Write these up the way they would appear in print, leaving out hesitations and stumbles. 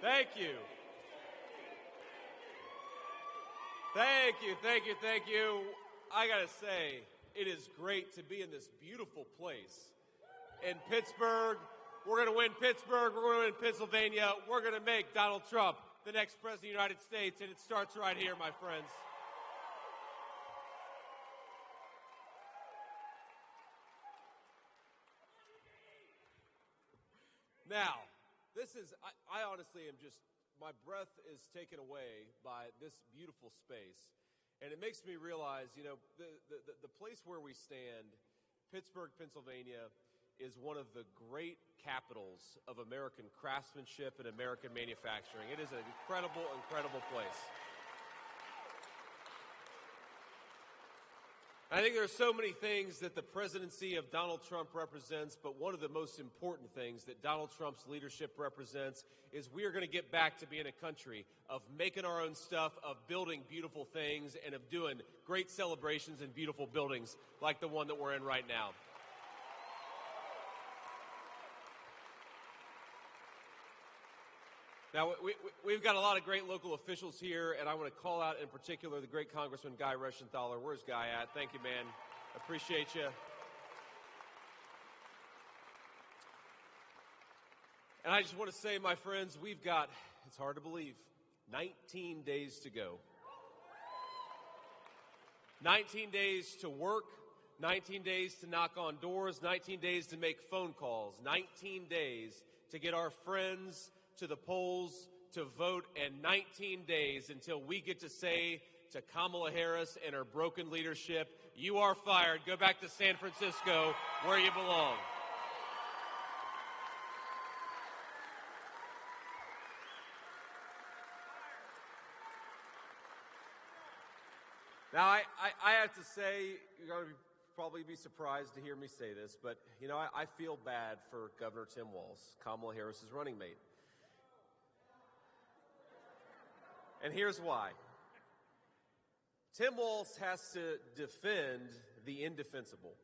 Thank you. Thank you. I gotta say, it is great to be in this beautiful place in Pittsburgh. We're gonna win Pittsburgh, we're gonna win Pennsylvania, we're gonna make Donald Trump the next president of the United States, and it starts right here, my friends. Now, I honestly am just, my breath is taken away by this beautiful space. And it makes me realize, the place where we stand, Pittsburgh, Pennsylvania, is one of the great capitals of American craftsmanship and American manufacturing. It is an incredible, incredible place. I think there are so many things that the presidency of Donald Trump represents, but one of the most important things that Donald Trump's leadership represents is we are going to get back to being a country of making our own stuff, of building beautiful things, and of doing great celebrations in beautiful buildings like the one that we're in right now. Now, we've got a lot of great local officials here, and I want to call out in particular the great Congressman Guy Reschenthaler. Where's Guy at? Thank you, man. Appreciate you. And I just want to say, my friends, we've got, it's hard to believe, 19 days to go. 19 days to work, 19 days to knock on doors, 19 days to make phone calls, 19 days to get our friends to the polls to vote, and 19 days until we get to say to Kamala Harris and her broken leadership, you are fired. Go back to San Francisco where you belong. Now, I have to say, you're going to probably be surprised to hear me say this, but, I feel bad for Governor Tim Walz, Kamala Harris's running mate. And here's why. Tim Walz has to defend the indefensible,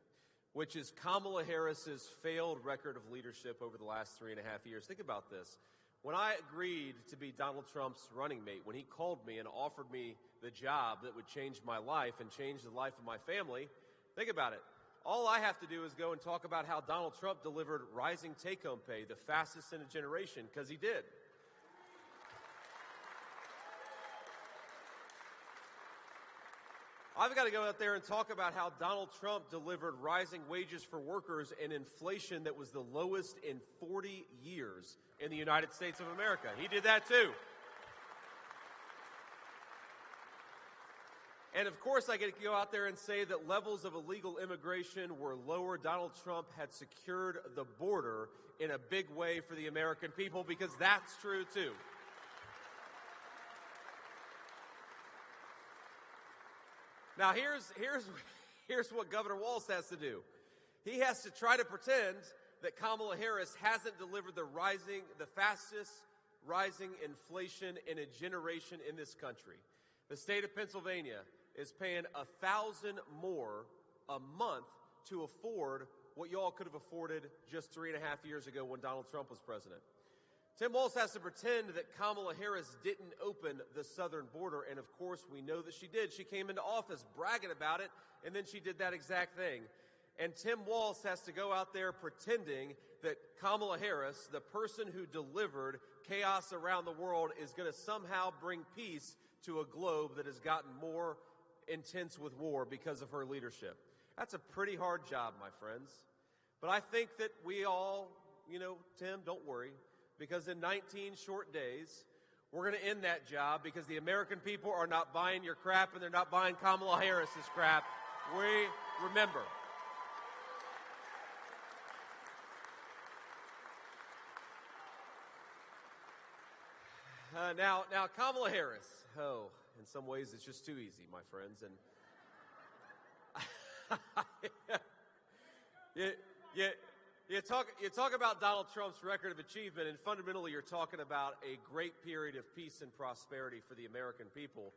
which is Kamala Harris's failed record of leadership over the last 3.5 years. Think about this. When I agreed to be Donald Trump's running mate, when he called me and offered me the job that would change my life and change the life of my family, think about it. All I have to do is go and talk about how Donald Trump delivered rising take-home pay, the fastest in a generation, because he did. I've got to go out there and talk about how Donald Trump delivered rising wages for workers and inflation that was the lowest in 40 years in the United States of America. He did that too. And of course, I get to go out there and say that levels of illegal immigration were lower. Donald Trump had secured the border in a big way for the American people, because that's true too. Now, here's what Governor Walz has to do. He has to try to pretend that Kamala Harris hasn't delivered the fastest rising inflation in a generation in this country. The state of Pennsylvania is paying $1,000 more a month to afford what y'all could have afforded just 3.5 years ago when Donald Trump was president. Tim Walz has to pretend that Kamala Harris didn't open the southern border, and of course we know that she did. She came into office bragging about it, and then she did that exact thing. And Tim Walz has to go out there pretending that Kamala Harris, the person who delivered chaos around the world, is going to somehow bring peace to a globe that has gotten more intense with war because of her leadership. That's a pretty hard job, my friends. But I think that we all, Tim, don't worry, because in 19 short days, we're going to end that job, because the American people are not buying your crap, and they're not buying Kamala Harris's crap. We remember. Now, Kamala Harris. Oh, in some ways, it's just too easy, my friends. And you talk about Donald Trump's record of achievement, and fundamentally, you're talking about a great period of peace and prosperity for the American people.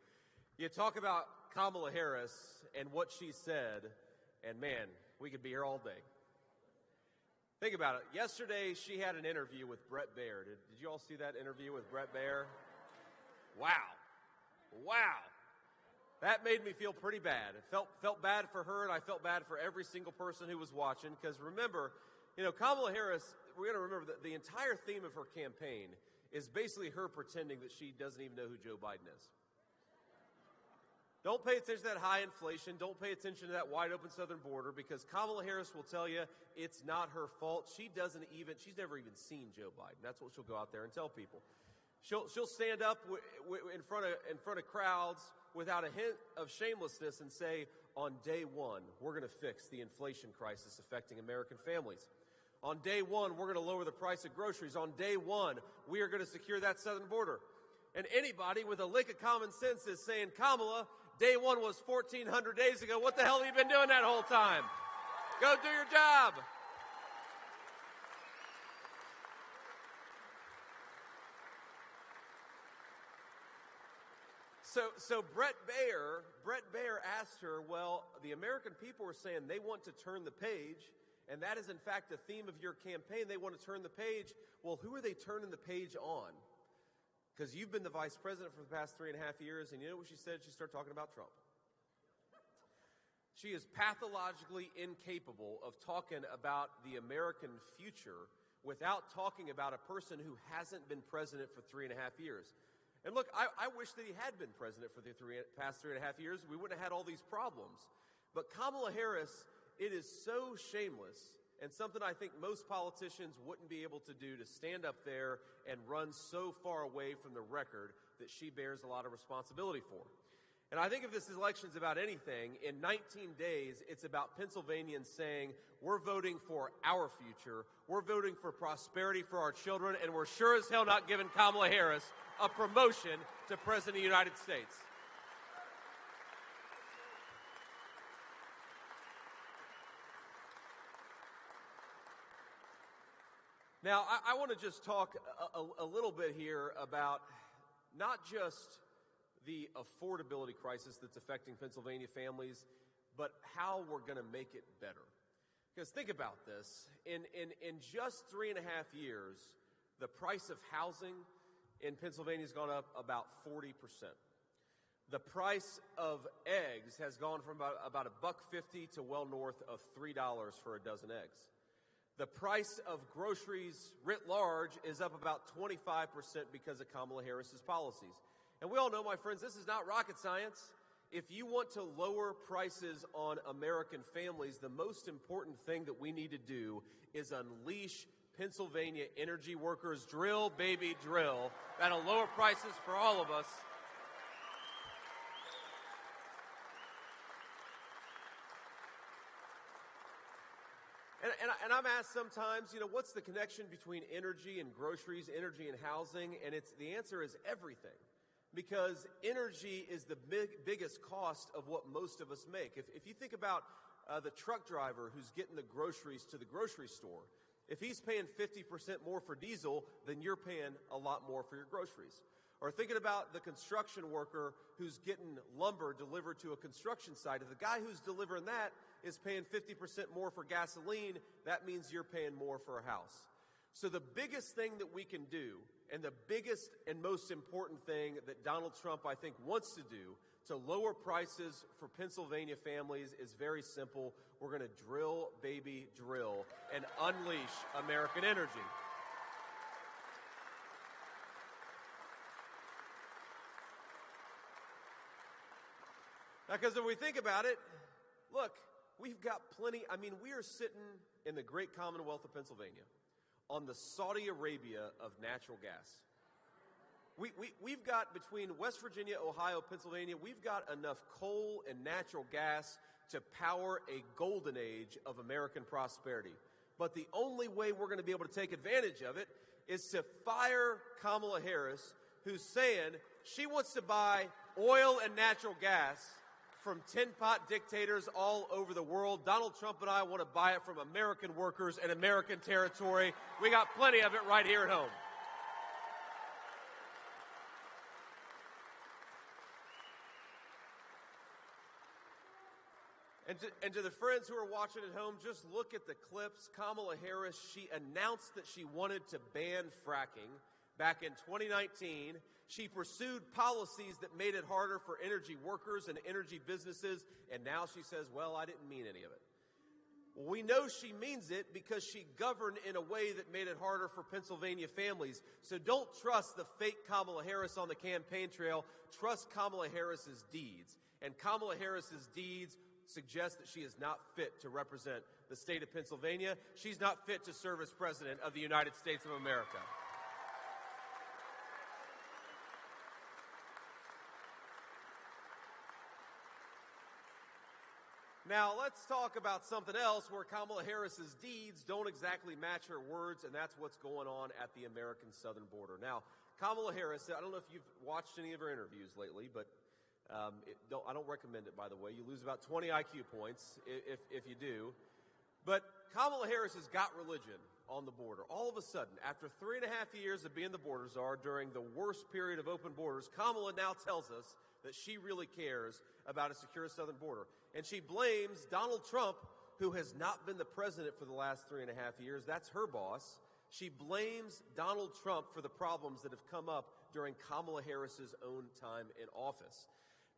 You talk about Kamala Harris and what she said, and man, we could be here all day. Think about it. Yesterday, she had an interview with Brett Baer. Did you all see that interview with Brett Baer? Wow. That made me feel pretty bad. It felt bad for her, and I felt bad for every single person who was watching. Because remember, Kamala Harris, we're going to remember that the entire theme of her campaign is basically her pretending that she doesn't even know who Joe Biden is. Don't pay attention to that high inflation. Don't pay attention to that wide open southern border, because Kamala Harris will tell you it's not her fault. She's never even seen Joe Biden. That's what she'll go out there and tell people. She'll stand up in front of crowds without a hint of shamelessness and say, on day one, we're going to fix the inflation crisis affecting American families. On day one, we're going to lower the price of groceries. On day one, we are going to secure that southern border. And anybody with a lick of common sense is saying, Kamala, day one was 1,400 days ago. What the hell have you been doing that whole time? Go do your job. So Brett Baer asked her, well, the American people are saying they want to turn the page, and that is in fact the theme of your campaign. They want to turn the page. Well, who are they turning the page on? Because you've been the vice president for the past 3.5 years, and you know what she said? She started talking about Trump. She is pathologically incapable of talking about the American future without talking about a person who hasn't been president for 3.5 years. And look, I wish that he had been president for the past 3.5 years. We wouldn't have had all these problems. But Kamala Harris, it is so shameless, and something I think most politicians wouldn't be able to do, to stand up there and run so far away from the record that she bears a lot of responsibility for. And I think if this election's about anything, in 19 days, it's about Pennsylvanians saying, we're voting for our future, we're voting for prosperity for our children, and we're sure as hell not giving Kamala Harris a promotion to President of the United States. Now, I want to just talk a little bit here about not just the affordability crisis that's affecting Pennsylvania families, but how we're going to make it better. Because think about this. In just 3.5 years, the price of housing in Pennsylvania has gone up about 40%. The price of eggs has gone from about $1.50 to well north of $3 for a dozen eggs. The price of groceries writ large is up about 25% because of Kamala Harris's policies. And we all know, my friends, this is not rocket science. If you want to lower prices on American families, the most important thing that we need to do is unleash Pennsylvania energy workers. Drill, baby, drill. That'll lower prices for all of us. And I'm asked sometimes, what's the connection between energy and groceries, energy and housing? And the answer is everything. Because energy is the biggest cost of what most of us make. If you think about the truck driver who's getting the groceries to the grocery store, if he's paying 50% more for diesel, then you're paying a lot more for your groceries. Or thinking about the construction worker who's getting lumber delivered to a construction site. If the guy who's delivering that is paying 50% more for gasoline, that means you're paying more for a house. So the biggest thing that we can do, and the biggest and most important thing that Donald Trump, I think, wants to do to lower prices for Pennsylvania families is very simple. We're going to drill, baby, drill, and unleash American energy. Now, because if we think about it, look, we've got plenty. We are sitting in the great Commonwealth of Pennsylvania on the Saudi Arabia of natural gas. We've got, between West Virginia, Ohio, Pennsylvania, we've got enough coal and natural gas to power a golden age of American prosperity. But the only way we're going to be able to take advantage of it is to fire Kamala Harris, who's saying she wants to buy oil and natural gas from tin-pot dictators all over the world. Donald Trump and I want to buy it from American workers and American territory. We got plenty of it right here at home. And to the friends who are watching at home, just look at the clips. Kamala Harris, she announced that she wanted to ban fracking back in 2019. She pursued policies that made it harder for energy workers and energy businesses, and now she says, well, I didn't mean any of it. Well, we know she means it because she governed in a way that made it harder for Pennsylvania families. So don't trust the fake Kamala Harris on the campaign trail. Trust Kamala Harris's deeds. And Kamala Harris's deeds suggest that she is not fit to represent the state of Pennsylvania. She's not fit to serve as president of the United States of America. Now, let's talk about something else where Kamala Harris's deeds don't exactly match her words, and that's what's going on at the American southern border. Now, Kamala Harris, I don't know if you've watched any of her interviews lately, but I don't recommend it, by the way. You lose about 20 IQ points if you do. But Kamala Harris has got religion on the border. All of a sudden, after 3.5 years of being the border czar during the worst period of open borders, Kamala now tells us that she really cares about a secure southern border. And she blames Donald Trump, who has not been the president for the last 3.5 years. That's her boss. She blames Donald Trump for the problems that have come up during Kamala Harris's own time in office.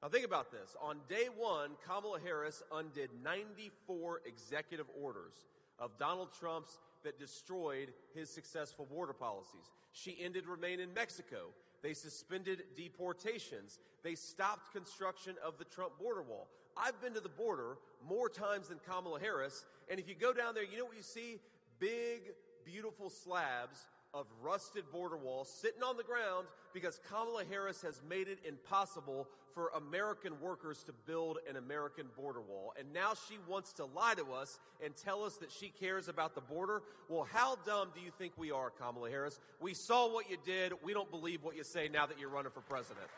Now think about this. On day one, Kamala Harris undid 94 executive orders of Donald Trump's that destroyed his successful border policies. She ended Remain in Mexico. They suspended deportations. They stopped construction of the Trump border wall. I've been to the border more times than Kamala Harris, and if you go down there, you know what you see? Big, beautiful slabs of rusted border walls sitting on the ground because Kamala Harris has made it impossible for American workers to build an American border wall. And now she wants to lie to us and tell us that she cares about the border. Well, how dumb do you think we are, Kamala Harris? We saw what you did. We don't believe what you say now that you're running for president.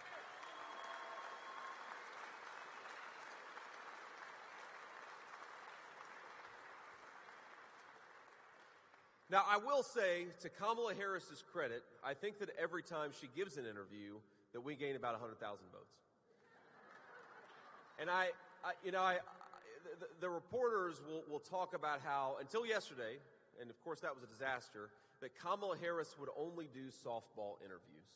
Now, I will say, to Kamala Harris's credit, I think that every time she gives an interview, that we gain about 100,000 votes. And the reporters will talk about how, until yesterday, and of course that was a disaster, that Kamala Harris would only do softball interviews.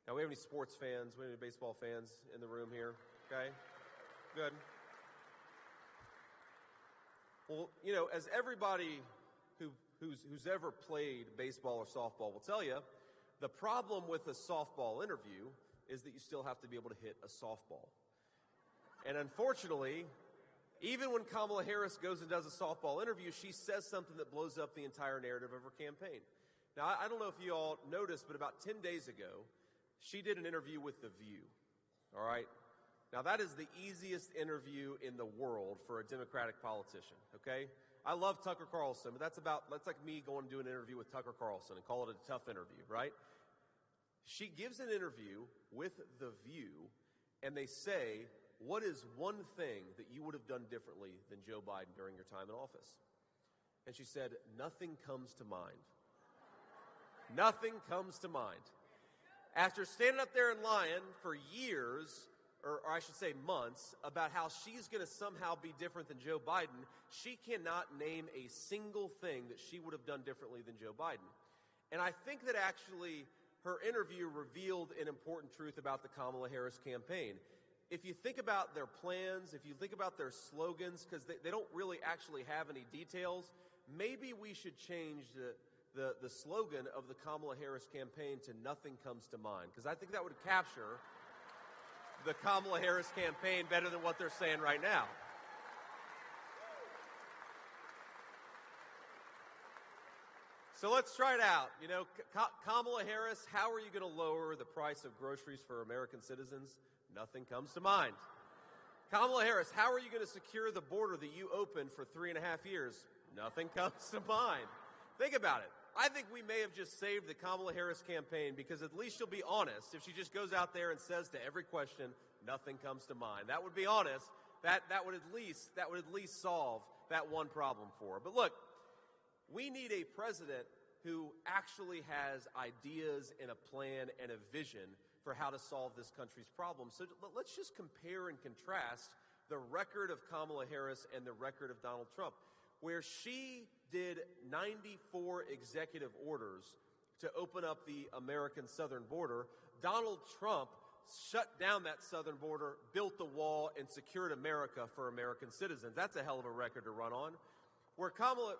Now, we have any sports fans? We have any baseball fans in the room here? Okay, good. Well, you know, as everybody who's ever played baseball or softball will tell you, the problem with a softball interview is that you still have to be able to hit a softball. And unfortunately, even when Kamala Harris goes and does a softball interview, she says something that blows up the entire narrative of her campaign. Now, I don't know if you all noticed, but about 10 days ago, she did an interview with The View, all right? Now, that is the easiest interview in the world for a Democratic politician, okay? I love Tucker Carlson, but that's like me going to do an interview with Tucker Carlson and call it a tough interview, right? She gives an interview with The View, and they say, what is one thing that you would have done differently than Joe Biden during your time in office? And she said, nothing comes to mind. Nothing comes to mind. After standing up there and lying for years, or I should say months, about how she's going to somehow be different than Joe Biden, she cannot name a single thing that she would have done differently than Joe Biden. And I think that actually her interview revealed an important truth about the Kamala Harris campaign. If you think about their plans, if you think about their slogans, because they don't really actually have any details, maybe we should change the slogan of the Kamala Harris campaign to nothing comes to mind, because I think that would capture the Kamala Harris campaign better than what they're saying right now. So let's try it out. You know, Kamala Harris, how are you going to lower the price of groceries for American citizens? Nothing comes to mind. Kamala Harris, how are you going to secure the border that you opened for 3.5 years? Nothing comes to mind. Think about it. I think we may have just saved the Kamala Harris campaign because at least she'll be honest if she just goes out there and says to every question, nothing comes to mind. That would be honest. That would at least solve that one problem for her. But look, we need a president who actually has ideas and a plan and a vision for how to solve this country's problems. So let's just compare and contrast the record of Kamala Harris and the record of Donald Trump, where she did 94 executive orders to open up the American southern border. Donald Trump shut down that southern border, built the wall, and secured America for American citizens. That's a hell of a record to run on. Where Kamala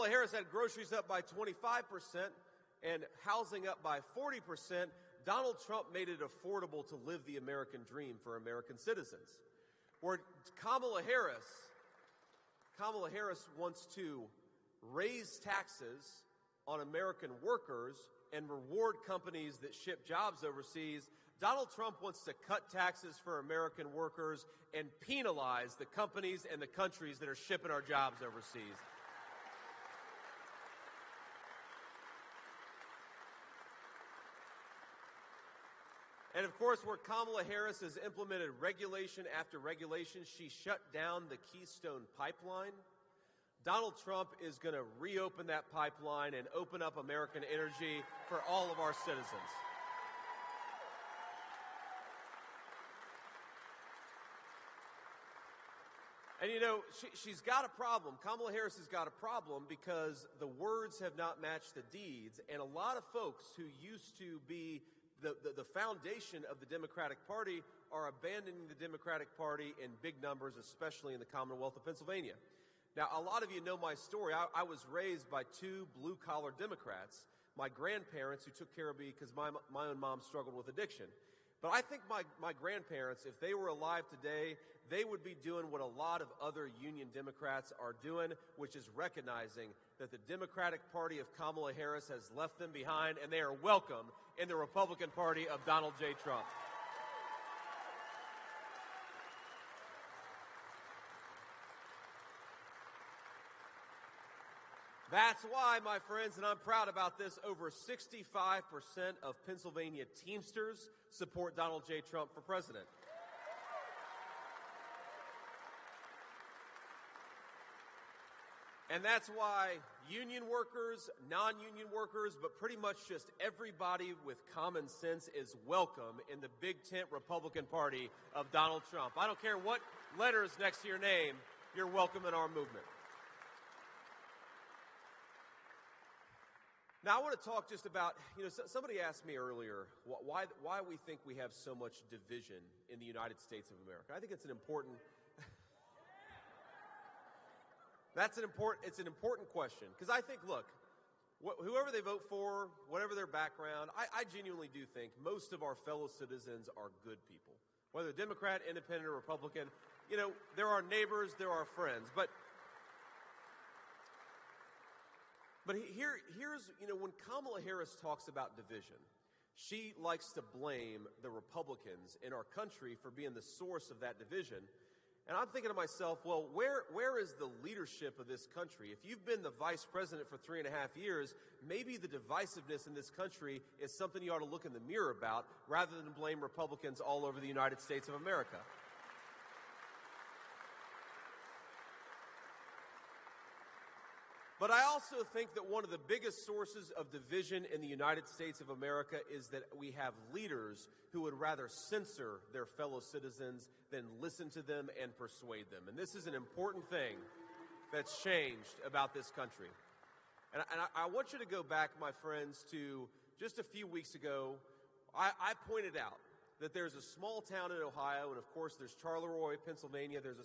Harris had groceries up by 25% and housing up by 40%, Donald Trump made it affordable to live the American dream for American citizens. Where Kamala Harris wants to raise taxes on American workers and reward companies that ship jobs overseas, Donald Trump wants to cut taxes for American workers and penalize the companies and the countries that are shipping our jobs overseas. And of course, where Kamala Harris has implemented regulation after regulation, she shut down the Keystone Pipeline. Donald Trump is going to reopen that pipeline and open up American energy for all of our citizens. And you know, she's got a problem. Kamala Harris has got a problem because the words have not matched the deeds. And a lot of folks who used to be the foundation of the Democratic Party are abandoning the Democratic Party in big numbers, especially in the Commonwealth of Pennsylvania. Now, a lot of you know my story. I was raised by two blue-collar Democrats, my grandparents who took care of me because my own mom struggled with addiction. But I think my grandparents, if they were alive today, they would be doing what a lot of other Union Democrats are doing, which is recognizing that the Democratic Party of Kamala Harris has left them behind, and they are welcome in the Republican Party of Donald J. Trump. That's why, my friends, and I'm proud about this, over 65% of Pennsylvania Teamsters support Donald J. Trump for president. And that's why union workers, non-union workers, but pretty much just everybody with common sense is welcome in the big tent Republican Party of Donald Trump. I don't care what letters next to your name, you're welcome in our movement. Now, I want to talk just about, somebody asked me earlier why we think we have so much division in the United States of America. I think it's an important it's an important question, because I think, look, whoever they vote for, whatever their background, I genuinely do think most of our fellow citizens are good people. Whether Democrat, Independent, or Republican, there are neighbors, there are friends. But here's, when Kamala Harris talks about division, she likes to blame the Republicans in our country for being the source of that division. And I'm thinking to myself, well, where is the leadership of this country? If you've been the vice president for 3.5 years, maybe the divisiveness in this country is something you ought to look in the mirror about rather than blame Republicans all over the United States of America. But I also think that one of the biggest sources of division in the United States of America is that we have leaders who would rather censor their fellow citizens than listen to them and persuade them. And this is an important thing that's changed about this country. And I want you to go back, my friends, to just a few weeks ago. I pointed out that there's a small town in Ohio, and of course there's Charleroi, Pennsylvania. There's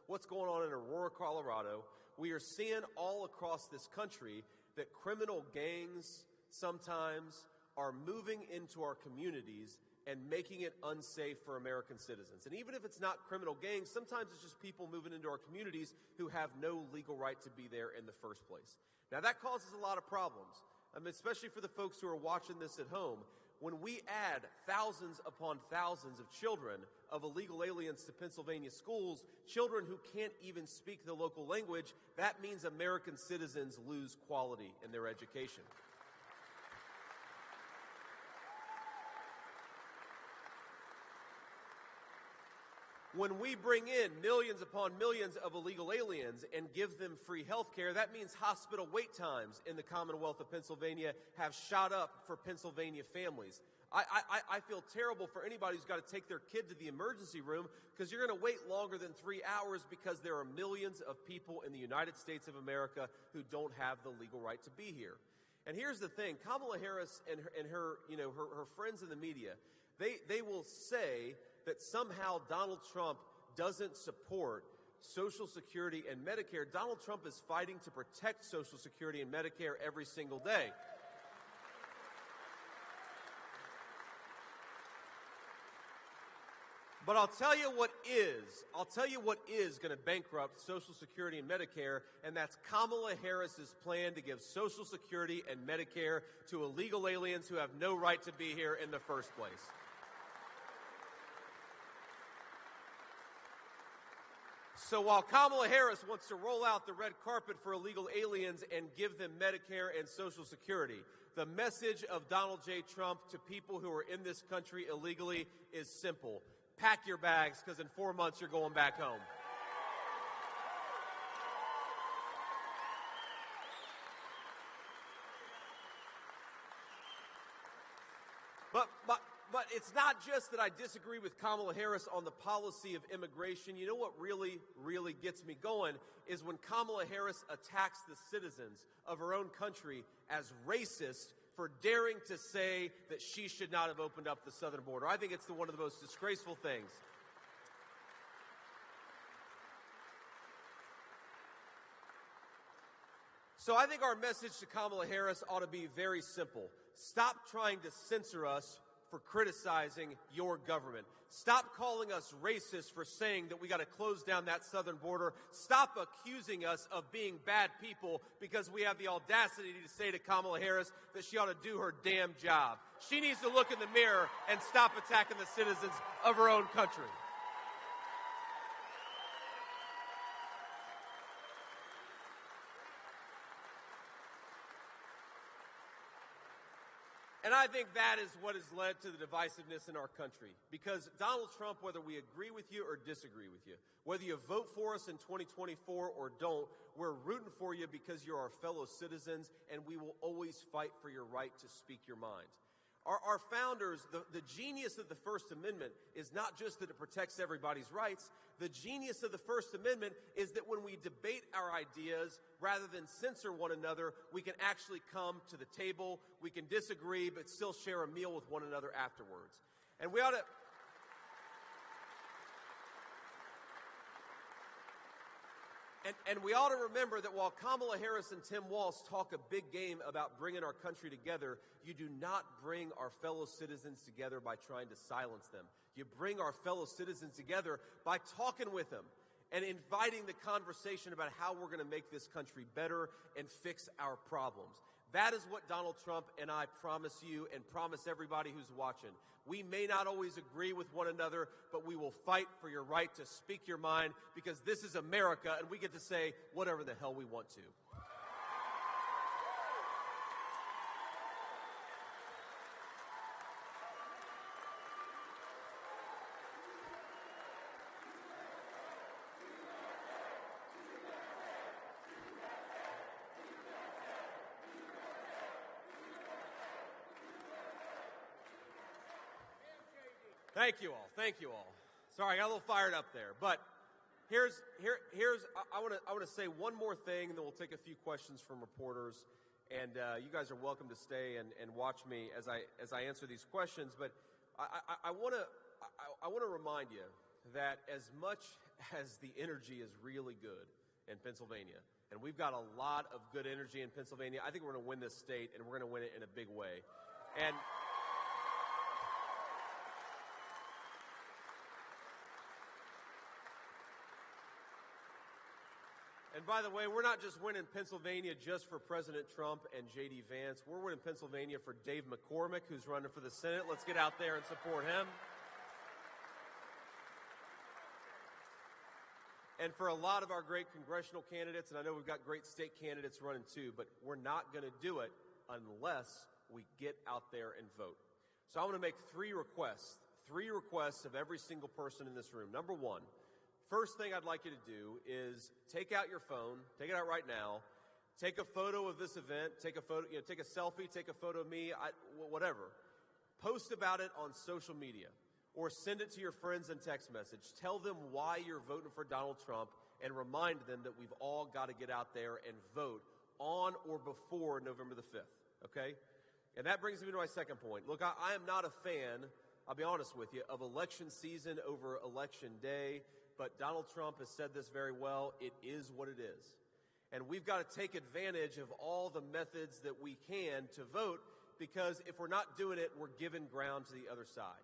what's going on in Aurora, Colorado. We are seeing all across this country that criminal gangs sometimes are moving into our communities and making it unsafe for American citizens. And even if it's not criminal gangs, sometimes it's just people moving into our communities who have no legal right to be there in the first place. Now, that causes a lot of problems, especially for the folks who are watching this at home. When we add thousands upon thousands of children of illegal aliens to Pennsylvania schools, children who can't even speak the local language, that means American citizens lose quality in their education. When we bring in millions upon millions of illegal aliens and give them free health care, that means hospital wait times in the Commonwealth of Pennsylvania have shot up for Pennsylvania families. I feel terrible for anybody who's got to take their kid to the emergency room because you're going to wait longer than 3 hours because there are millions of people in the United States of America who don't have the legal right to be here. And here's the thing, Kamala Harris and her friends in the media, they will say that somehow Donald Trump doesn't support Social Security and Medicare. Donald Trump is fighting to protect Social Security and Medicare every single day. But I'll tell you what is going to bankrupt Social Security and Medicare, and that's Kamala Harris's plan to give Social Security and Medicare to illegal aliens who have no right to be here in the first place. So while Kamala Harris wants to roll out the red carpet for illegal aliens and give them Medicare and Social Security, the message of Donald J. Trump to people who are in this country illegally is simple. Pack your bags, because in 4 months you're going back home. But it's not just that I disagree with Kamala Harris on the policy of immigration. You know what really gets me going is when Kamala Harris attacks the citizens of her own country as racist for daring to say that she should not have opened up the southern border. I think it's one of the most disgraceful things. So I think our message to Kamala Harris ought to be very simple. Stop trying to censor us for criticizing your government. Stop calling us racist for saying that we got to close down that southern border. Stop accusing us of being bad people because we have the audacity to say to Kamala Harris that she ought to do her damn job. She needs to look in the mirror and stop attacking the citizens of her own country. And I think that is what has led to the divisiveness in our country. Because Donald Trump, whether we agree with you or disagree with you, whether you vote for us in 2024 or don't, we're rooting for you because you're our fellow citizens, and we will always fight for your right to speak your mind. Our founders, the genius of the First Amendment is not just that it protects everybody's rights. The genius of the First Amendment is that when we debate our ideas, rather than censor one another, we can actually come to the table, we can disagree, but still share a meal with one another afterwards. And we ought to... And we ought to remember that while Kamala Harris and Tim Walz talk a big game about bringing our country together, you do not bring our fellow citizens together by trying to silence them. You bring our fellow citizens together by talking with them and inviting the conversation about how we're going to make this country better and fix our problems. That is what Donald Trump and I promise you and promise everybody who's watching. We may not always agree with one another, but we will fight for your right to speak your mind because this is America and we get to say whatever the hell we want to. Thank you all. Sorry, I got a little fired up there, but I want to say one more thing, and then we'll take a few questions from reporters, and you guys are welcome to stay and watch me as I answer these questions. But I want to remind you that as much as the energy is really good in Pennsylvania, and we've got a lot of good energy in Pennsylvania, I think we're going to win this state, and we're going to win it in a big way. And by the way, we're not just winning Pennsylvania just for President Trump and J.D. Vance. We're winning Pennsylvania for Dave McCormick, who's running for the Senate. Let's get out there and support him. And for a lot of our great congressional candidates, and I know we've got great state candidates running too, but we're not going to do it unless we get out there and vote. So I want to make three requests 3 requests of every single person in this room. Number 1, first thing I'd like you to do is take out your phone, take it out right now, take a photo of this event, take a photo, take a selfie, take a photo of me, whatever. Post about it on social media or send it to your friends in text message. Tell them why you're voting for Donald Trump and remind them that we've all got to get out there and vote on or before November the 5th, okay? And that brings me to my second point. Look, I am not a fan, I'll be honest with you, of election season over election day, but Donald Trump has said this very well. It is what it is. And we've got to take advantage of all the methods that we can to vote, because if we're not doing it, we're giving ground to the other side.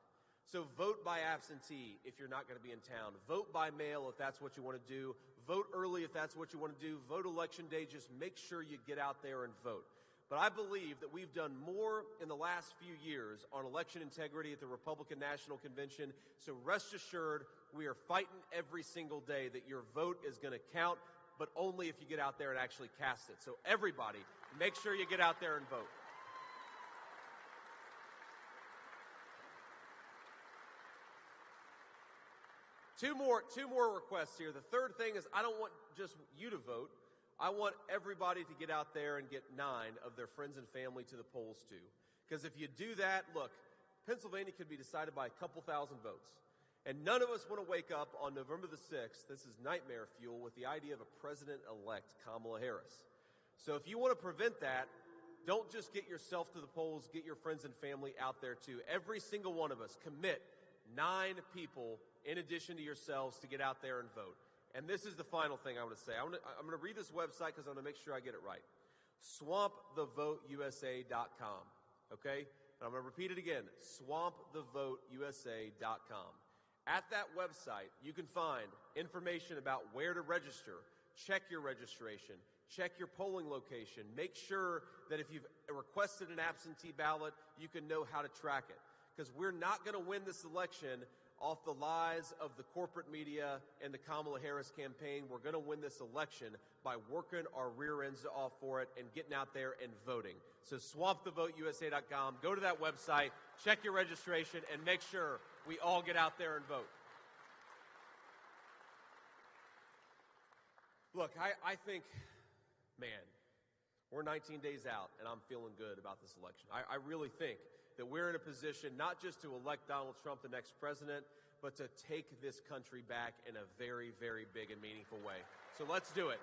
So vote by absentee if you're not going to be in town. Vote by mail if that's what you want to do. Vote early if that's what you want to do. Vote election day. Just make sure you get out there and vote. But I believe that we've done more in the last few years on election integrity at the Republican National Convention. So rest assured, we are fighting every single day that your vote is going to count, but only if you get out there and actually cast it. So everybody, make sure you get out there and vote. Two more requests here. The third thing is I don't want just you to vote. I want everybody to get out there and get 9 of their friends and family to the polls too. Because if you do that, look, Pennsylvania could be decided by a couple thousand votes. And none of us want to wake up on November the 6th, this is nightmare fuel, with the idea of a president-elect Kamala Harris. So if you want to prevent that, don't just get yourself to the polls, get your friends and family out there too. Every single one of us commit 9 people in addition to yourselves to get out there and vote. And this is the final thing I want to say. I'm going to read this website because I want to make sure I get it right. SwampTheVoteUSA.com. Okay? And I'm going to repeat it again. SwampTheVoteUSA.com. At that website, you can find information about where to register, check your registration, check your polling location, make sure that if you've requested an absentee ballot, you can know how to track it. Because we're not going to win this election off the lies of the corporate media and the Kamala Harris campaign. We're going to win this election by working our rear ends off for it and getting out there and voting. So swampthevoteusa.com. Go to that website, check your registration, and make sure we all get out there and vote. Look, I think, man, we're 19 days out, and I'm feeling good about this election. I really think that we're in a position not just to elect Donald Trump the next president, but to take this country back in a very, very big and meaningful way. So let's do it.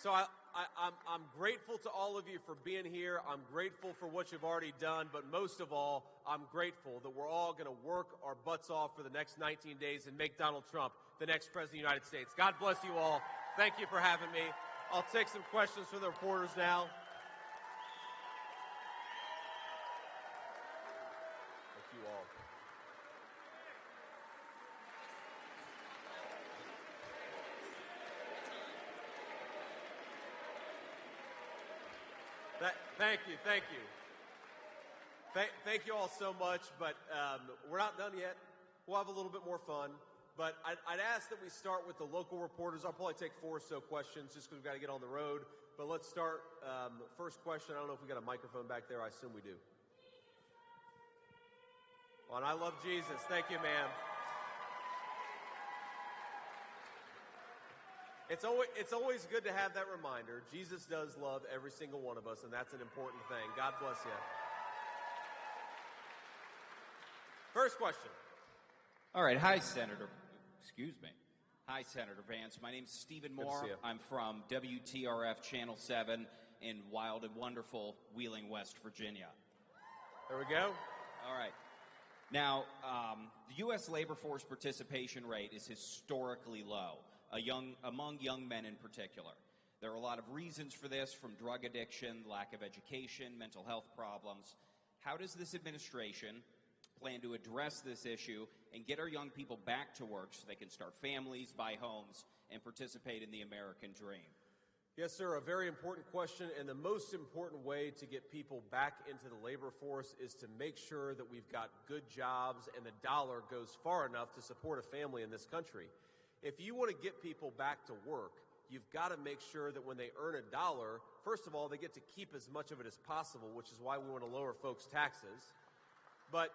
So I'm grateful to all of you for being here. I'm grateful for what you've already done, but most of all, I'm grateful that we're all going to work our butts off for the next 19 days and make Donald Trump the next president of the United States. God bless you all. Thank you for having me. I'll take some questions from the reporters now. Thank you all. Thank you. Thank you all so much, but we're not done yet. We'll have a little bit more fun. But I'd ask that we start with the local reporters. I'll probably take 4 or so questions just because we've got to get on the road. But let's start. First question, I don't know if we got a microphone back there. I assume we do. Oh, and I love Jesus. Thank you, ma'am. It's always good to have that reminder. Jesus does love every single one of us, and that's an important thing. God bless you. First question. All right. Hi, Senator. Excuse me. Hi, Senator Vance. My name's Stephen Moore. Good to see you. I'm from WTRF Channel 7 in wild and wonderful Wheeling, West Virginia. There we go. All right. Now, the U.S. labor force participation rate is historically low, among young men in particular. There are a lot of reasons for this, from drug addiction, lack of education, mental health problems. How does this administration plan to address this issue and get our young people back to work so they can start families, buy homes, and participate in the American dream? Yes, sir. A very important question, and the most important way to get people back into the labor force is to make sure that we've got good jobs and the dollar goes far enough to support a family in this country. If you want to get people back to work, you've got to make sure that when they earn a dollar, first of all, they get to keep as much of it as possible, which is why we want to lower folks' taxes. But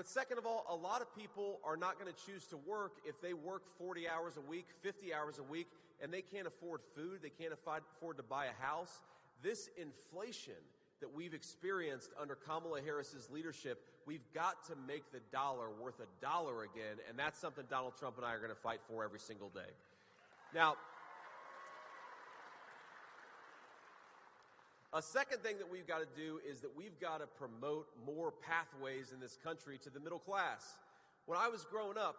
second of all, a lot of people are not going to choose to work if they work 40 hours a week, 50 hours a week, and they can't afford food, they can't afford to buy a house. This inflation that we've experienced under Kamala Harris's leadership, we've got to make the dollar worth a dollar again, and that's something Donald Trump and I are going to fight for every single day. Now, a second thing that we've got to do is that we've got to promote more pathways in this country to the middle class. When I was growing up,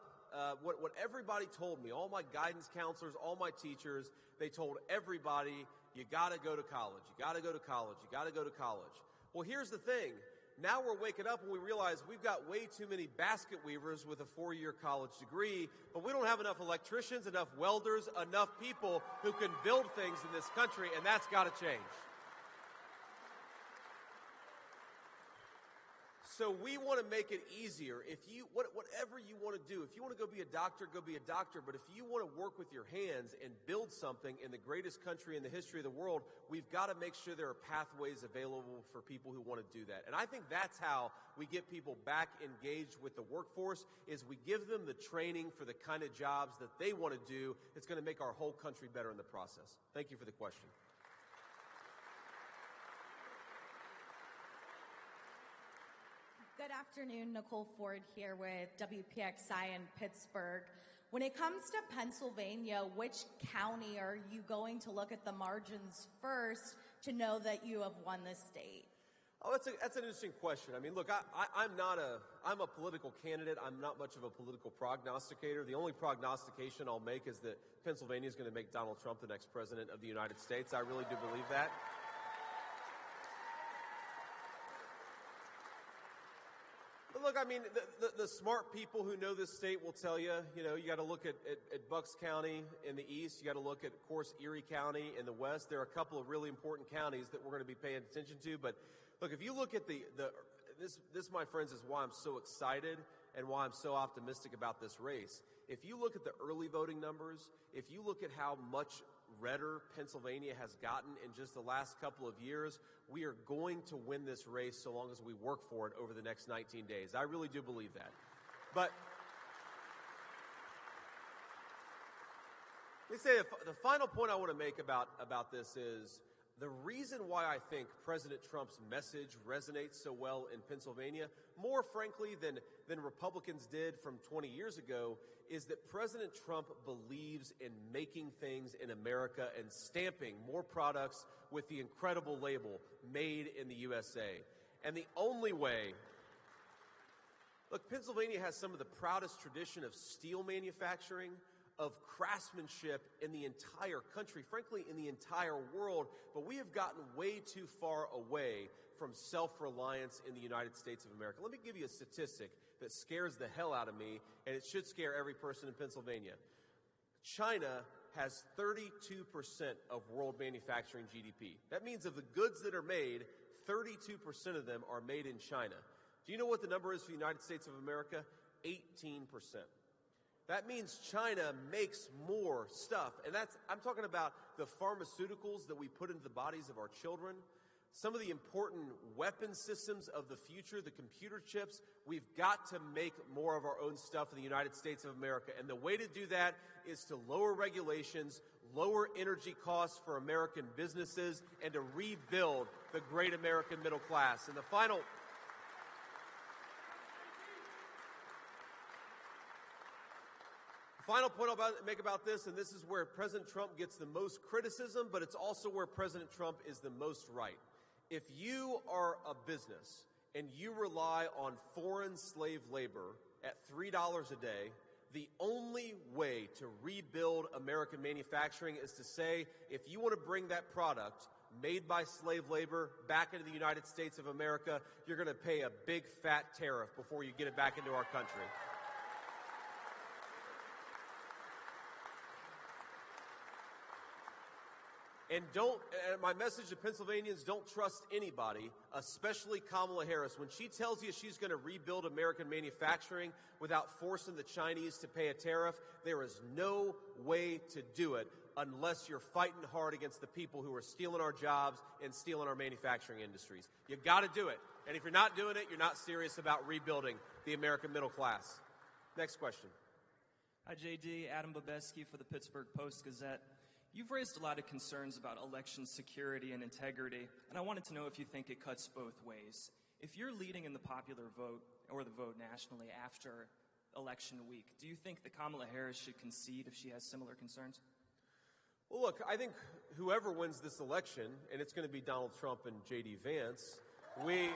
what everybody told me, all my guidance counselors, all my teachers, they told everybody, you got to go to college, you got to go to college, you got to go to college. Well, here's the thing. Now we're waking up and we realize we've got way too many basket weavers with a 4-year college degree, but we don't have enough electricians, enough welders, enough people who can build things in this country, and that's got to change. So we want to make it easier. Whatever you want to do, if you want to go be a doctor, go be a doctor. But if you want to work with your hands and build something in the greatest country in the history of the world, we've got to make sure there are pathways available for people who want to do that. And I think that's how we get people back engaged with the workforce, is we give them the training for the kind of jobs that they want to do. It's going to make our whole country better in the process. Thank you for the question. Good afternoon, Nicole Ford here with WPXI in Pittsburgh. When it comes to Pennsylvania, which county are you going to look at the margins first to know that you have won this state? Oh, that's an interesting question. I mean, look, I'm a political candidate. I'm not much of a political prognosticator. The only prognostication I'll make is that Pennsylvania is going to make Donald Trump the next president of the United States. I really do believe that. Look, I mean, the smart people who know this state will tell you, you got to look at Bucks County in the east. You got to look at, of course, Erie County in the west. There are a couple of really important counties that we're going to be paying attention to. But look, if you look at this, my friends, is why I'm so excited and why I'm so optimistic about this race. If you look at the early voting numbers, if you look at how much redder Pennsylvania has gotten in just the last couple of years, we are going to win this race so long as we work for it over the next 19 days. I really do believe that. But let me say the final point I want to make about this is the reason why I think President Trump's message resonates so well in Pennsylvania, more frankly than Republicans did from 20 years ago, is that President Trump believes in making things in America and stamping more products with the incredible label, Made in the USA. And the only way... Look, Pennsylvania has some of the proudest tradition of steel manufacturing, of craftsmanship in the entire country, frankly, in the entire world, but we have gotten way too far away from self-reliance in the United States of America. Let me give you a statistic that scares the hell out of me, and it should scare every person in Pennsylvania. China has 32% of world manufacturing GDP. That means of the goods that are made, 32% of them are made in China. Do you know what the number is for the United States of America? 18%. That means China makes more stuff. And I'm talking about the pharmaceuticals that we put into the bodies of our children, some of the important weapon systems of the future, the computer chips. We've got to make more of our own stuff in the United States of America. And the way to do that is to lower regulations, lower energy costs for American businesses, and to rebuild the great American middle class. And the final point I'll make about this, and this is where President Trump gets the most criticism, but it's also where President Trump is the most right. If you are a business and you rely on foreign slave labor at $3 a day, the only way to rebuild American manufacturing is to say, if you want to bring that product made by slave labor back into the United States of America, you're going to pay a big fat tariff before you get it back into our country. And my message to Pennsylvanians, don't trust anybody, especially Kamala Harris. When she tells you she's going to rebuild American manufacturing without forcing the Chinese to pay a tariff, there is no way to do it unless you're fighting hard against the people who are stealing our jobs and stealing our manufacturing industries. You got to do it. And if you're not doing it, you're not serious about rebuilding the American middle class. Next question. Hi, JD. Adam Bobeski for the Pittsburgh Post-Gazette. You've raised a lot of concerns about election security and integrity, and I wanted to know if you think it cuts both ways. If you're leading in the popular vote, or the vote nationally after election week, do you think that Kamala Harris should concede if she has similar concerns? Well, look, I think whoever wins this election, and it's going to be Donald Trump and J.D. Vance, we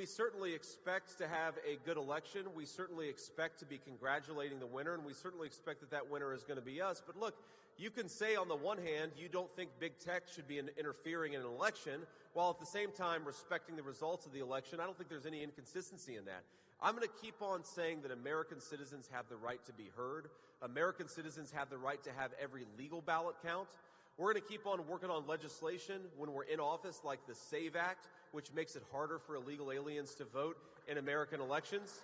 certainly expect to have a good election. We certainly expect to be congratulating the winner, and we certainly expect that that winner is going to be us. But look, you can say on the one hand you don't think big tech should be interfering in an election, while at the same time respecting the results of the election. I don't think there's any inconsistency in that. I'm going to keep on saying that American citizens have the right to be heard. American citizens have the right to have every legal ballot count. We're going to keep on working on legislation when we're in office, like the SAVE Act, which makes it harder for illegal aliens to vote in American elections.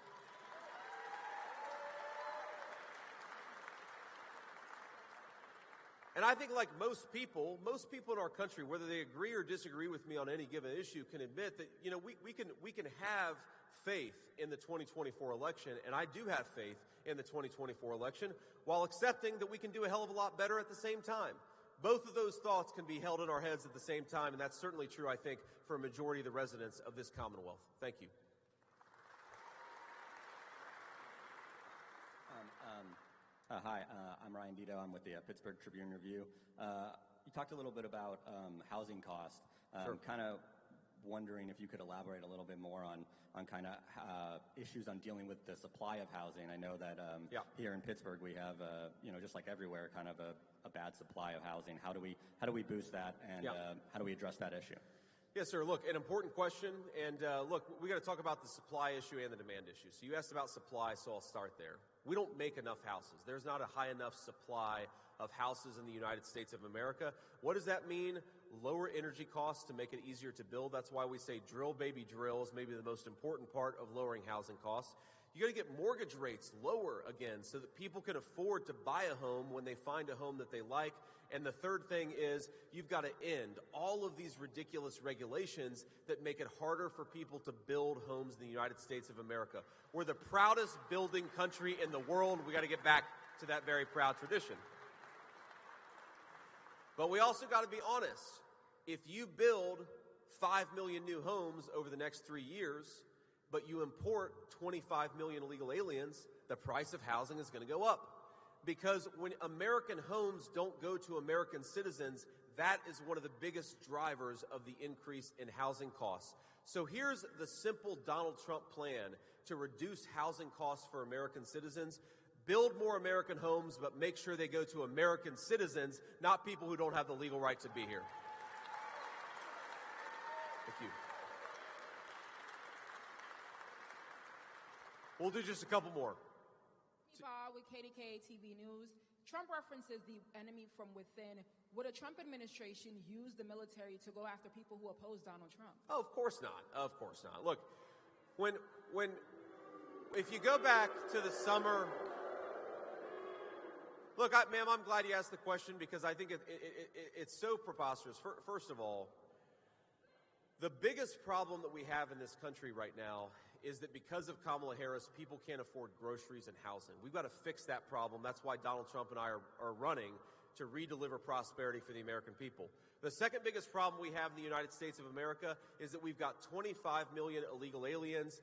And I think like most people in our country, whether they agree or disagree with me on any given issue, can admit that, we can have faith in the 2024 election, and I do have faith in the 2024 election, while accepting that we can do a hell of a lot better at the same time. Both of those thoughts can be held in our heads at the same time, and that's certainly true, I think, for a majority of the residents of this Commonwealth. Thank you. Hi, I'm Ryan Dito. I'm with the Pittsburgh Tribune-Review. You talked a little bit about housing costs. Sure. Kind of wondering if you could elaborate a little bit more on kind of issues on dealing with the supply of housing. I know that here in Pittsburgh we have, just like everywhere, kind of a bad supply of housing. How do we boost that, and how do we address that issue? Yes, sir. Look, an important question. And look, we got to talk about the supply issue and the demand issue. So you asked about supply, so I'll start there. We don't make enough houses. There's not a high enough supply of houses in the United States of America. What does that mean? Lower energy costs to make it easier to build. That's why we say drill, baby, drill is maybe the most important part of lowering housing costs. You got to get mortgage rates lower again so that people can afford to buy a home when they find a home that they like. And the third thing is you've got to end all of these ridiculous regulations that make it harder for people to build homes in the United States of America. We're the proudest building country in the world. We got to get back to that very proud tradition. But we also got to be honest. If you build 5 million new homes over the next 3 years, but you import 25 million illegal aliens, the price of housing is going to go up. Because when American homes don't go to American citizens, that is one of the biggest drivers of the increase in housing costs. So here's the simple Donald Trump plan to reduce housing costs for American citizens. Build more American homes, but make sure they go to American citizens, not people who don't have the legal right to be here. Thank you. We'll do just a couple more. With KDKA TV News. Trump references the enemy from within. Would a Trump administration use the military to go after people who oppose Donald Trump? Oh, of course not. Of course not. Look, if you go back to the summer, look, ma'am, I'm glad you asked the question because I think it's so preposterous. First of all, the biggest problem that we have in this country right now is that because of Kamala Harris, people can't afford groceries and housing. We've got to fix that problem. That's why Donald Trump and I are running to redeliver prosperity for the American people. The second biggest problem we have in the United States of America is that we've got 25 million illegal aliens,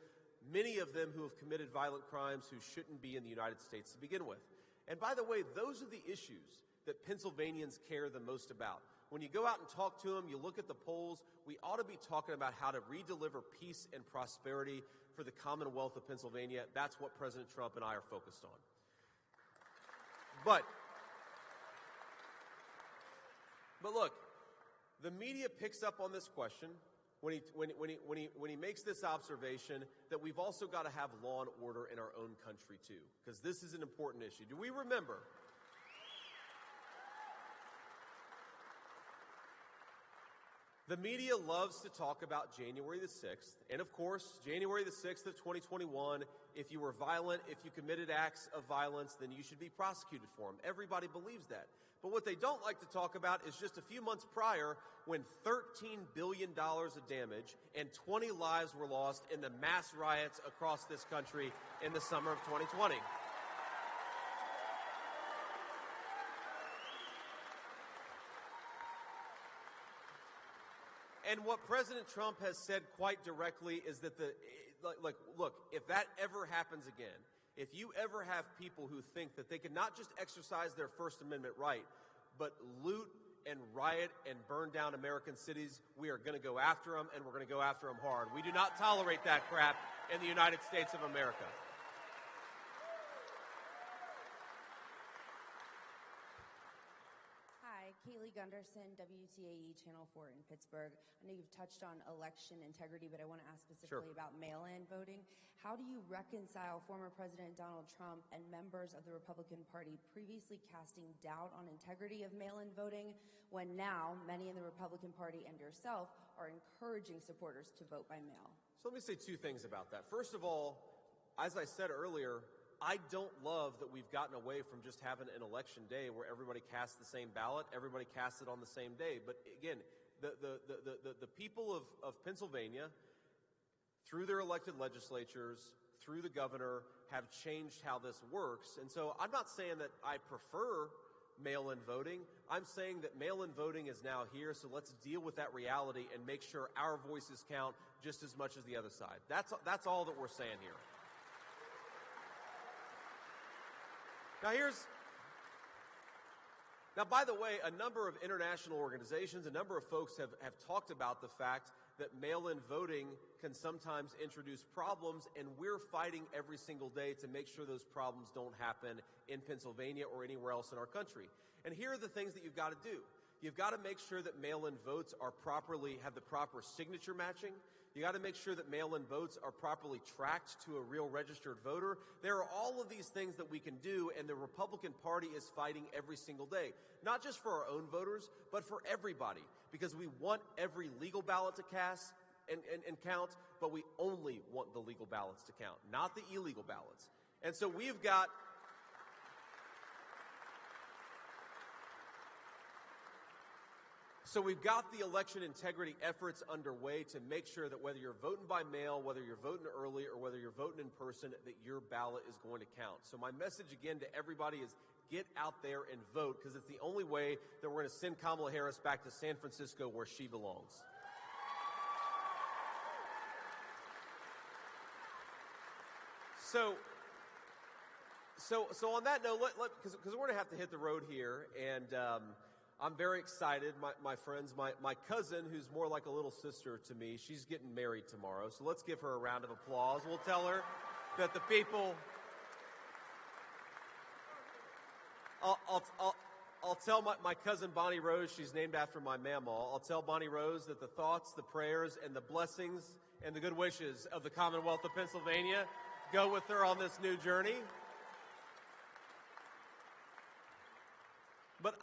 many of them who have committed violent crimes who shouldn't be in the United States to begin with. And by the way, those are the issues that Pennsylvanians care the most about. When you go out and talk to them, you look at the polls, we ought to be talking about how to redeliver peace and prosperity for the Commonwealth of Pennsylvania. That's what President Trump and I are focused on. But look, the media picks up on this question when he makes this observation that we've also got to have law and order in our own country too, because this is an important issue. Do we remember? The media loves to talk about January the 6th, and of course, January the 6th of 2021, if you were violent, if you committed acts of violence, then you should be prosecuted for them. Everybody believes that. But what they don't like to talk about is just a few months prior when $13 billion of damage and 20 lives were lost in the mass riots across this country in the summer of 2020. And what President Trump has said quite directly is that look, if that ever happens again, if you ever have people who think that they can not just exercise their First Amendment right, but loot and riot and burn down American cities, we are going to go after them, and we're going to go after them hard. We do not tolerate that crap in the United States of America. Kaylee Gunderson, WTAE Channel 4 in Pittsburgh. I know you've touched on election integrity, but I want to ask specifically about mail-in voting. How do you reconcile former President Donald Trump and members of the Republican Party previously casting doubt on integrity of mail-in voting when now many in the Republican Party and yourself are encouraging supporters to vote by mail? So let me say two things about that. First of all, as I said earlier, I don't love that we've gotten away from just having an election day where everybody casts the same ballot, everybody casts it on the same day. But again, the people of Pennsylvania, through their elected legislatures, through the governor, have changed how this works. And so I'm not saying that I prefer mail-in voting. I'm saying that mail-in voting is now here, so let's deal with that reality and make sure our voices count just as much as the other side. That's all that we're saying here. Now, by the way, a number of international organizations, a number of folks have talked about the fact that mail-in voting can sometimes introduce problems, and we're fighting every single day to make sure those problems don't happen in Pennsylvania or anywhere else in our country. And here are the things that you've got to do. You've got to make sure that mail-in votes have the proper signature matching. You got to make sure that mail-in votes are properly tracked to a real registered voter. There are all of these things that we can do, and the Republican Party is fighting every single day. Not just for our own voters, but for everybody. Because we want every legal ballot to cast and count, but we only want the legal ballots to count, not the illegal ballots. And so we've got the election integrity efforts underway to make sure that whether you're voting by mail, whether you're voting early, or whether you're voting in person, that your ballot is going to count. So my message again to everybody is get out there and vote, because it's the only way that we're going to send Kamala Harris back to San Francisco where she belongs. So on that note, because we're going to have to hit the road here, and I'm very excited. My friends, my cousin, who's more like a little sister to me, she's getting married tomorrow. So let's give her a round of applause. We'll tell her that the people. I'll tell my cousin Bonnie Rose, she's named after my mamaw. I'll tell Bonnie Rose that the thoughts, the prayers, and the blessings and the good wishes of the Commonwealth of Pennsylvania go with her on this new journey. But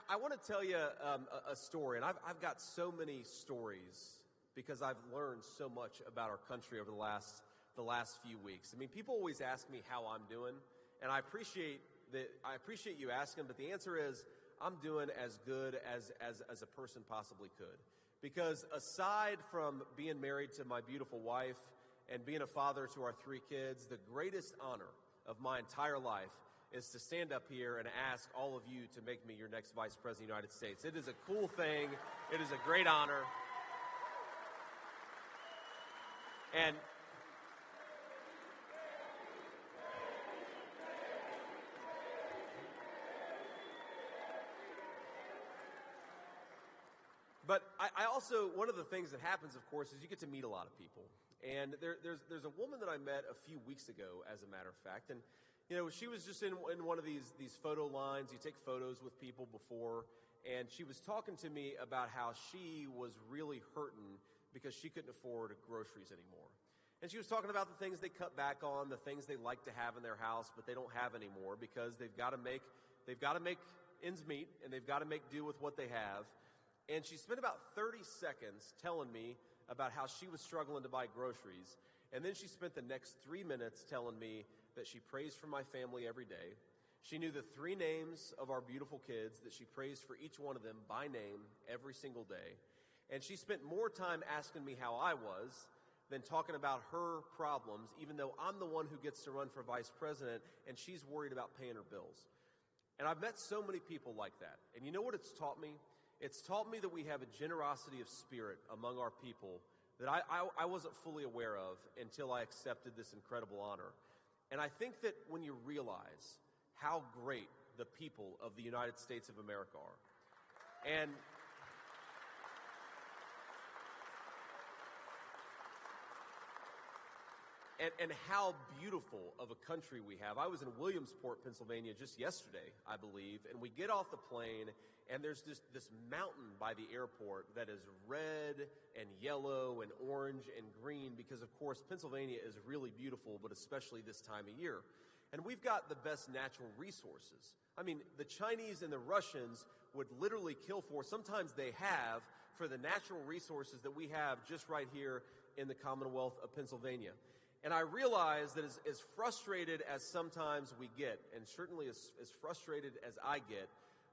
I want to tell you a story, and I've got so many stories because I've learned so much about our country over the last few weeks. I mean, people always ask me how I'm doing, and I appreciate you asking, but the answer is I'm doing as good as a person possibly could. Because aside from being married to my beautiful wife and being a father to our 3 kids, the greatest honor of my entire life is to stand up here and ask all of you to make me your next Vice President of the United States. It is a cool thing. It is a great honor. But I also, one of the things that happens, of course, is you get to meet a lot of people. And there's a woman that I met a few weeks ago, as a matter of fact, and she was just in one of these photo lines. You take photos with people before, and she was talking to me about how she was really hurting because she couldn't afford groceries anymore. And she was talking about the things they cut back on, the things they like to have in their house, but they don't have anymore because they've got to make ends meet, and they've got to make do with what they have. And she spent about 30 seconds telling me about how she was struggling to buy groceries. And then she spent the next 3 minutes telling me that she prays for my family every day. She knew the 3 names of our beautiful kids, that she prays for each one of them by name every single day. And she spent more time asking me how I was than talking about her problems, even though I'm the one who gets to run for vice president, and she's worried about paying her bills. And I've met so many people like that. And you know what it's taught me? It's taught me that we have a generosity of spirit among our people that I wasn't fully aware of until I accepted this incredible honor. And I think that when you realize how great the people of the United States of America are, and how beautiful of a country we have. I was in Williamsport, Pennsylvania just yesterday, I believe, and we get off the plane, and there's this mountain by the airport that is red and yellow and orange and green because, of course, Pennsylvania is really beautiful, but especially this time of year. And we've got the best natural resources. I mean, the Chinese and the Russians would literally kill for, sometimes they have, for the natural resources that we have just right here in the Commonwealth of Pennsylvania. And I realize that as frustrated as sometimes we get, and certainly as frustrated as I get,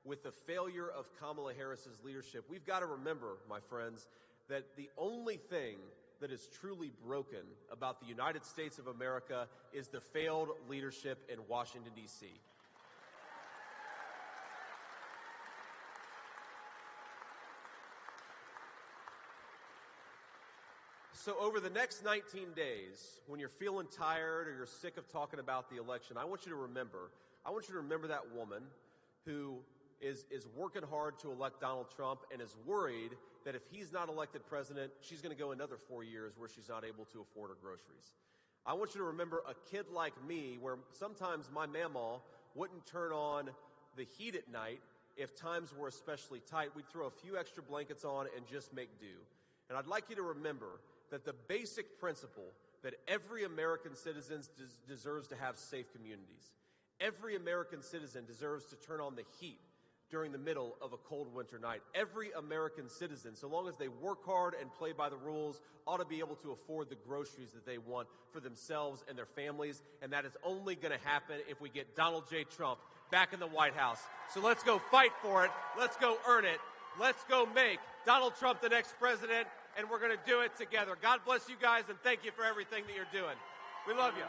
with the failure of Kamala Harris's leadership, we've got to remember, my friends, that the only thing that is truly broken about the United States of America is the failed leadership in Washington, D.C. So over the next 19 days, when you're feeling tired or you're sick of talking about the election, I want you to remember that woman who is working hard to elect Donald Trump and is worried that if he's not elected president, she's going to go another 4 years where she's not able to afford her groceries. I want you to remember a kid like me, where sometimes my mamaw wouldn't turn on the heat at night if times were especially tight. We'd throw a few extra blankets on and just make do. And I'd like you to remember that the basic principle that every American citizen deserves to have safe communities. Every American citizen deserves to turn on the heat during the middle of a cold winter night. Every American citizen, so long as they work hard and play by the rules, ought to be able to afford the groceries that they want for themselves and their families. And that is only going to happen if we get Donald J. Trump back in the White House. So let's go fight for it. Let's go earn it. Let's go make Donald Trump the next president, and we're going to do it together. God bless you guys, and thank you for everything that you're doing. We love you.